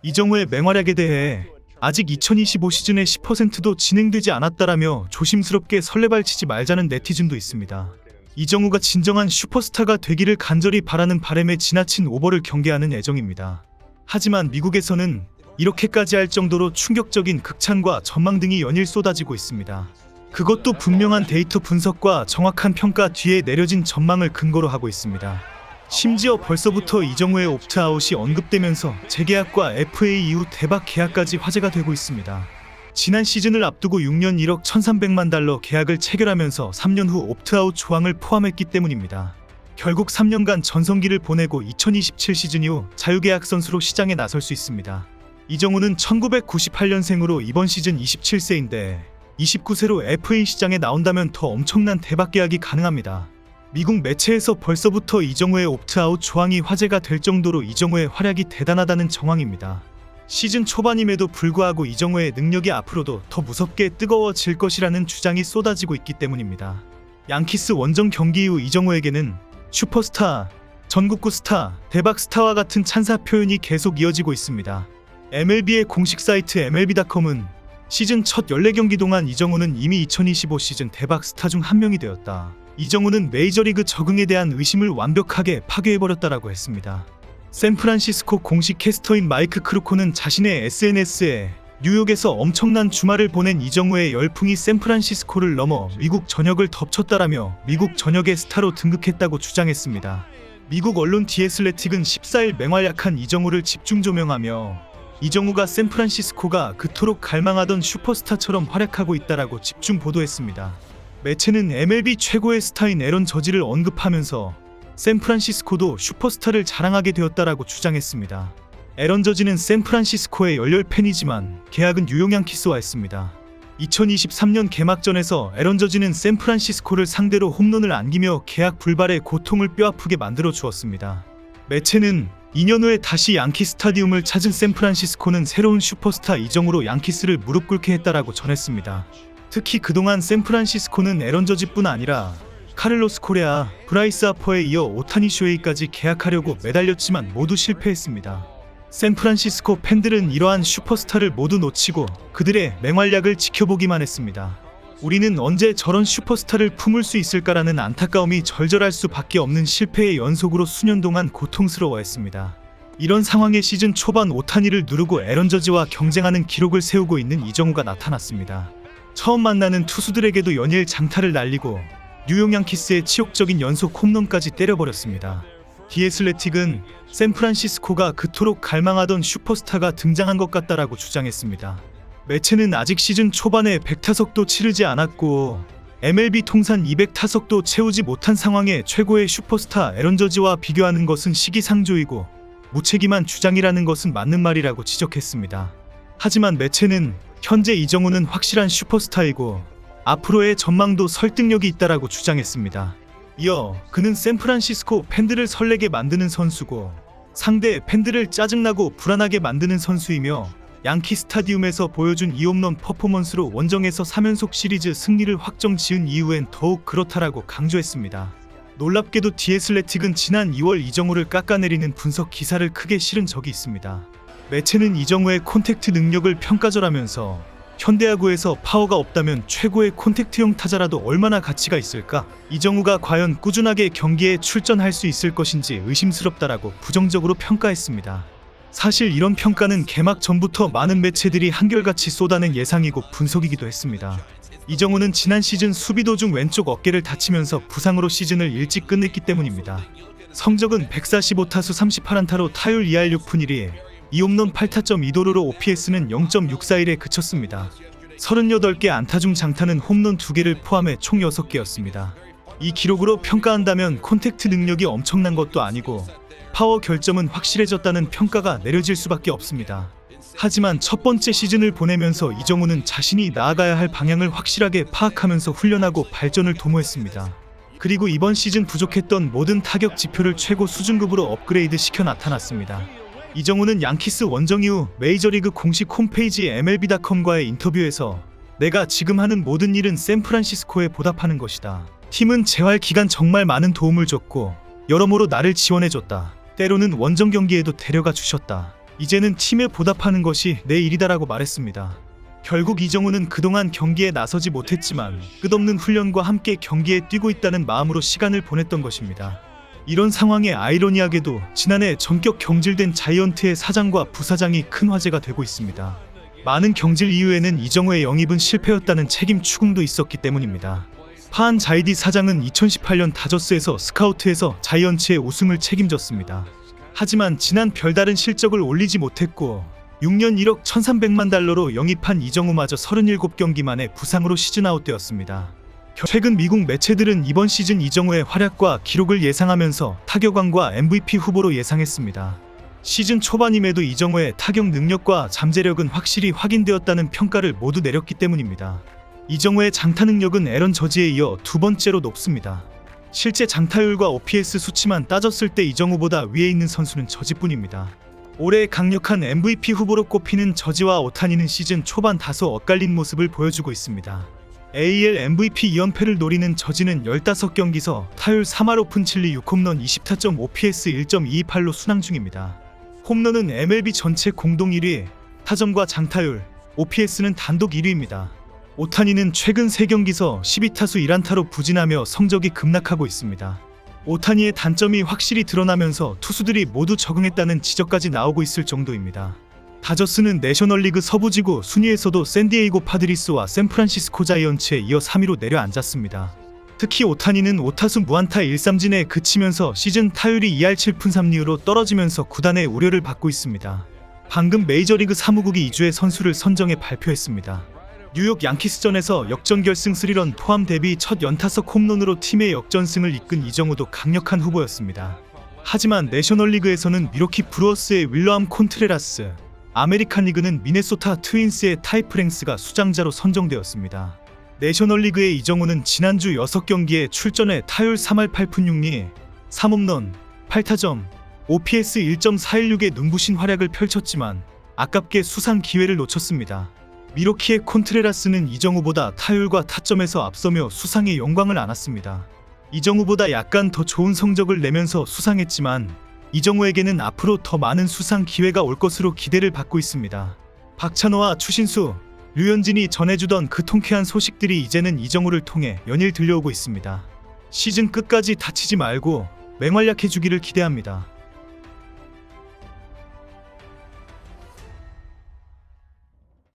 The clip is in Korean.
이정우의 맹활약에 대해 아직 2025 시즌의 10%도 진행되지 않았다라며 조심스럽게 설레발치지 말자는 네티즌도 있습니다. 이정우가 진정한 슈퍼스타가 되기를 간절히 바라는 바람에 지나친 오버를 경계하는 애정입니다. 하지만 미국에서는 이렇게까지 할 정도로 충격적인 극찬과 전망 등이 연일 쏟아지고 있습니다. 그것도 분명한 데이터 분석과 정확한 평가 뒤에 내려진 전망을 근거로 하고 있습니다. 심지어 벌써부터 이정우의 옵트아웃이 언급되면서 재계약과 FA 이후 대박 계약까지 화제가 되고 있습니다. 지난 시즌을 앞두고 6년 1억 1,300만 달러 계약을 체결하면서 3년 후 옵트아웃 조항을 포함했기 때문입니다. 결국 3년간 전성기를 보내고 2027 시즌 이후 자유계약 선수로 시장에 나설 수 있습니다. 이정우는 1998년생으로 이번 시즌 27세인데 29세로 FA 시장에 나온다면 더 엄청난 대박 계약이 가능합니다. 미국 매체에서 벌써부터 이정우의 옵트아웃 조항이 화제가 될 정도로 이정우의 활약이 대단하다는 정황입니다. 시즌 초반임에도 불구하고 이정우의 능력이 앞으로도 더 무섭게 뜨거워질 것이라는 주장이 쏟아지고 있기 때문입니다. 양키스 원정 경기 이후 이정우에게는 슈퍼스타, 전국구 스타, 대박 스타와 같은 찬사 표현이 계속 이어지고 있습니다. MLB의 공식 사이트 MLB.com은 시즌 첫 14경기 동안 이정우는 이미 2025 시즌 대박 스타 중 한 명이 되었다. 이정우는 메이저리그 적응에 대한 의심을 완벽하게 파괴해버렸다라고 했습니다. 샌프란시스코 공식 캐스터인 마이크 크루코는 자신의 SNS에 뉴욕에서 엄청난 주말을 보낸 이정우의 열풍이 샌프란시스코를 넘어 미국 전역을 덮쳤다라며 미국 전역의 스타로 등극했다고 주장했습니다. 미국 언론 디 애슬레틱은 14일 맹활약한 이정우를 집중 조명하며 이정우가 샌프란시스코가 그토록 갈망하던 슈퍼스타처럼 활약하고 있다라고 집중 보도했습니다. 매체는 MLB 최고의 스타인 에런 저지를 언급하면서 샌프란시스코도 슈퍼스타를 자랑하게 되었다라고 주장했습니다. 에런 저지는 샌프란시스코의 열렬 팬이지만 계약은 뉴욕 양키스와 했습니다. 2023년 개막전에서 에런 저지는 샌프란시스코를 상대로 홈런을 안기며 계약 불발의 고통을 뼈아프게 만들어 주었습니다. 매체는 2년 후에 다시 양키 스타디움을 찾은 샌프란시스코는 새로운 슈퍼스타 이정우로 양키스를 무릎 꿇게 했다라고 전했습니다. 특히 그동안 샌프란시스코는 에런 저지뿐 아니라 카를로스 코레아, 브라이스 하퍼에 이어 오타니 쇼헤이까지 계약하려고 매달렸지만 모두 실패했습니다. 샌프란시스코 팬들은 이러한 슈퍼스타를 모두 놓치고 그들의 맹활약을 지켜보기만 했습니다. 우리는 언제 저런 슈퍼스타를 품을 수 있을까라는 안타까움이 절절할 수밖에 없는 실패의 연속으로 수년 동안 고통스러워했습니다. 이런 상황에 시즌 초반 오타니를 누르고 에런 저지와 경쟁하는 기록을 세우고 있는 이정우가 나타났습니다. 처음 만나는 투수들에게도 연일 장타를 날리고 뉴욕 양키스의 치욕적인 연속 홈런까지 때려버렸습니다. 디 애슬레틱은 샌프란시스코가 그토록 갈망하던 슈퍼스타가 등장한 것 같다라고 주장했습니다. 매체는 아직 시즌 초반에 100타석도 치르지 않았고 MLB 통산 200타석도 채우지 못한 상황에 최고의 슈퍼스타 에런 저지와 비교하는 것은 시기상조이고 무책임한 주장이라는 것은 맞는 말이라고 지적했습니다. 하지만 매체는 현재 이정우는 확실한 슈퍼스타이고 앞으로의 전망도 설득력이 있다라고 주장했습니다. 이어 그는 샌프란시스코 팬들을 설레게 만드는 선수고 상대 팬들을 짜증나고 불안하게 만드는 선수이며 양키 스타디움에서 보여준 2홈런 퍼포먼스로 원정에서 3연속 시리즈 승리를 확정 지은 이후엔 더욱 그렇다라고 강조했습니다. 놀랍게도 디 애슬레틱은 지난 2월 이정우를 깎아내리는 분석 기사를 크게 실은 적이 있습니다. 매체는 이정우의 콘택트 능력을 평가절하면서 현대야구에서 파워가 없다면 최고의 콘택트형 타자라도 얼마나 가치가 있을까? 이정우가 과연 꾸준하게 경기에 출전할 수 있을 것인지 의심스럽다라고 부정적으로 평가했습니다. 사실 이런 평가는 개막 전부터 많은 매체들이 한결같이 쏟아낸 예상이고 분석이기도 했습니다. 이정우는 지난 시즌 수비 도중 왼쪽 어깨를 다치면서 부상으로 시즌을 일찍 끝냈기 때문입니다. 성적은 145타수 38안타로 타율 2할 6푼 1리 2홈런 8타점 2도루로 OPS는 0.641에 그쳤습니다. 38개 안타 중 장타는 홈런 2개를 포함해 총 6개였습니다. 이 기록으로 평가한다면 콘택트 능력이 엄청난 것도 아니고 파워 결점은 확실해졌다는 평가가 내려질 수밖에 없습니다. 하지만 첫 번째 시즌을 보내면서 이정우는 자신이 나아가야 할 방향을 확실하게 파악하면서 훈련하고 발전을 도모했습니다. 그리고 이번 시즌 부족했던 모든 타격 지표를 최고 수준급으로 업그레이드 시켜 나타났습니다. 이정우는 양키스 원정 이후 메이저리그 공식 홈페이지 MLB.com과의 인터뷰에서 내가 지금 하는 모든 일은 샌프란시스코에 보답하는 것이다. 팀은 재활 기간 정말 많은 도움을 줬고 여러모로 나를 지원해줬다. 때로는 원정 경기에도 데려가 주셨다. 이제는 팀에 보답하는 것이 내 일이다라고 말했습니다. 결국 이정우는 그동안 경기에 나서지 못했지만 끝없는 훈련과 함께 경기에 뛰고 있다는 마음으로 시간을 보냈던 것입니다. 이런 상황에 아이러니하게도 지난해 전격 경질된 자이언트의 사장과 부사장이 큰 화제가 되고 있습니다. 많은 경질 이후에는 이정우의 영입은 실패였다는 책임 추궁도 있었기 때문입니다. 파한 자이디 사장은 2018년 다저스에서 스카우트에서 자이언츠의 우승을 책임졌습니다. 하지만 지난 별다른 실적을 올리지 못했고 6년 1억 1300만 달러로 영입한 이정우마저 37경기 만에 부상으로 시즌 아웃되었습니다. 최근 미국 매체들은 이번 시즌 이정우의 활약과 기록을 예상하면서 타격왕과 MVP 후보로 예상했습니다. 시즌 초반임에도 이정우의 타격 능력과 잠재력은 확실히 확인되었다는 평가를 모두 내렸기 때문입니다. 이정우의 장타 능력은 에런 저지에 이어 두 번째로 높습니다. 실제 장타율과 OPS 수치만 따졌을 때 이정우보다 위에 있는 선수는 저지뿐입니다. 올해 강력한 MVP 후보로 꼽히는 저지와 오타니는 시즌 초반 다소 엇갈린 모습을 보여주고 있습니다. AL MVP 2연패를 노리는 저지는 15경기서 타율 3할 오픈 7리 6홈런 20타점 OPS 1.228로 순항 중입니다. 홈런은 MLB 전체 공동 1위, 타점과 장타율, OPS는 단독 1위입니다. 오타니는 최근 3경기서 12타수 1안타로 부진하며 성적이 급락하고 있습니다. 오타니의 단점이 확실히 드러나면서 투수들이 모두 적응했다는 지적까지 나오고 있을 정도입니다. 다저스는 내셔널리그 서부지구 순위에서도 샌디에이고 파드리스와 샌프란시스코 자이언츠에 이어 3위로 내려앉았습니다. 특히 오타니는 5타수 무안타 1삼진에 그치면서 시즌 타율이 2할 7푼 3리로 떨어지면서 구단의 우려를 받고 있습니다. 방금 메이저리그 사무국이 2주의 선수를 선정해 발표했습니다. 뉴욕 양키스전에서 역전 결승 3런 포함 데뷔 첫 연타석 홈런으로 팀의 역전승을 이끈 이정우도 강력한 후보였습니다. 하지만 내셔널리그에서는 미러키 브루어스의 윌러암 콘트레라스, 아메리칸 리그는 미네소타 트윈스의 타이 프랭스가 수장자로 선정되었습니다. 내셔널리그의 이정우는 지난주 6경기에 출전해 타율 3할 8푼 6리, 3홈런, 8타점, OPS 1.416의 눈부신 활약을 펼쳤지만 아깝게 수상 기회를 놓쳤습니다. 미러키의 콘트레라스는 이정우보다 타율과 타점에서 앞서며 수상의 영광을 안았습니다. 이정우보다 약간 더 좋은 성적을 내면서 수상했지만 이정우에게는 앞으로 더 많은 수상 기회가 올 것으로 기대를 받고 있습니다. 박찬호와 추신수, 류현진이 전해주던 그 통쾌한 소식들이 이제는 이정우를 통해 연일 들려오고 있습니다. 시즌 끝까지 다치지 말고 맹활약해주기를 기대합니다.